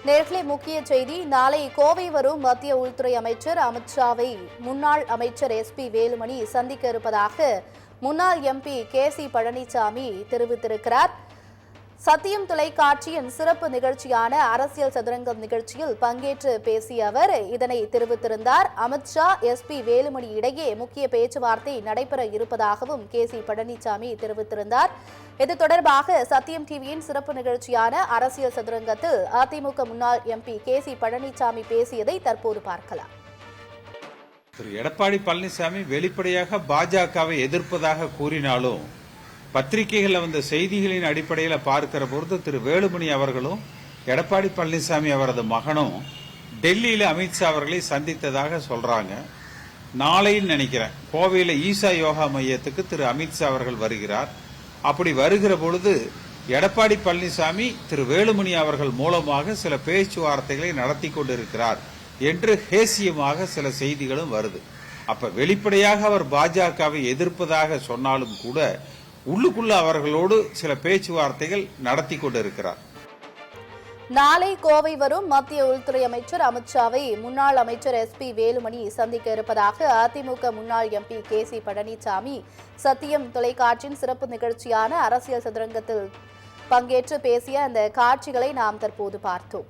நேர்களே, முக்கிய செய்தி. நாளை கோவை வரும் மத்திய உள்துறை அமைச்சர் அமித்ஷாவை முன்னாள் அமைச்சர் SP வேலுமணி சந்திக்க இருப்பதாக முன்னாள் MP KC பழனிசாமி தெரிவித்திருக்கிறார். சத்தியம் தொலைக்காட்சியின் சிறப்பு நிகழ்ச்சியான அரசியல் சதுரங்கம் நிகழ்ச்சியில் பங்கேற்று பேசிய அவர் இதனை தெரிவித்திருந்தார். அமித்ஷா SP வேலுமணி இடையே முக்கிய பேச்சுவார்த்தை நடைபெற இருப்பதாகவும் KC பழனிசாமி தெரிவித்திருந்தார். இது தொடர்பாக சத்தியம் டிவியின் சிறப்பு நிகழ்ச்சியான அரசியல் சதுரங்கத்தில் அதிமுக முன்னாள் MP KC பழனிசாமி பேசியதை தற்போது பார்க்கலாம். திரு எடப்பாடி பழனிசாமி வெளிப்படையாக பாஜகவை எதிர்ப்பதாக கூறினாலும் பத்திரிகைகளில் வந்த செய்திகளின் அடிப்படையில் பார்க்கிற பொழுது திரு வேலுமணி அவர்களும் எடப்பாடி பழனிசாமி அவரது மகனும் டெல்லியில் அமித்ஷா அவர்களை சந்தித்ததாக சொல்றாங்க. நாளைன்னு நினைக்கிறேன் கோவையில் ஈசா யோகா மையத்துக்கு திரு அமித்ஷா அவர்கள் வருகிறார். அப்படி வருகிற பொழுது எடப்பாடி பழனிசாமி திரு வேலுமணி அவர்கள் மூலமாக சில பேச்சுவார்த்தைகளை நடத்தி கொண்டிருக்கிறார் என்று ஹேசியமாக சில செய்திகளும் வருது. அப்ப வெளிப்படையாக அவர் பாஜகவை எதிர்ப்பதாக சொன்னாலும் கூட உள்ளுக்குள்ள அவர்களோடு சில பேச்சுவார்த்தைகள் நடத்தி கொண்டிருக்கிறார். நாளை கோவை வரும் மத்திய உள்துறை அமைச்சர் அமித்ஷாவை முன்னாள் அமைச்சர் SP வேலுமணி சந்திக்க இருப்பதாக அதிமுக முன்னாள் MP KC பழனிசாமி சத்தியம் தொலைக்காட்சியின் சிறப்பு நிகழ்ச்சியான அரசியல் சதுரங்கத்தில் பங்கேற்று பேசிய அந்த காட்சிகளை நாம் தற்போது பார்த்தோம்.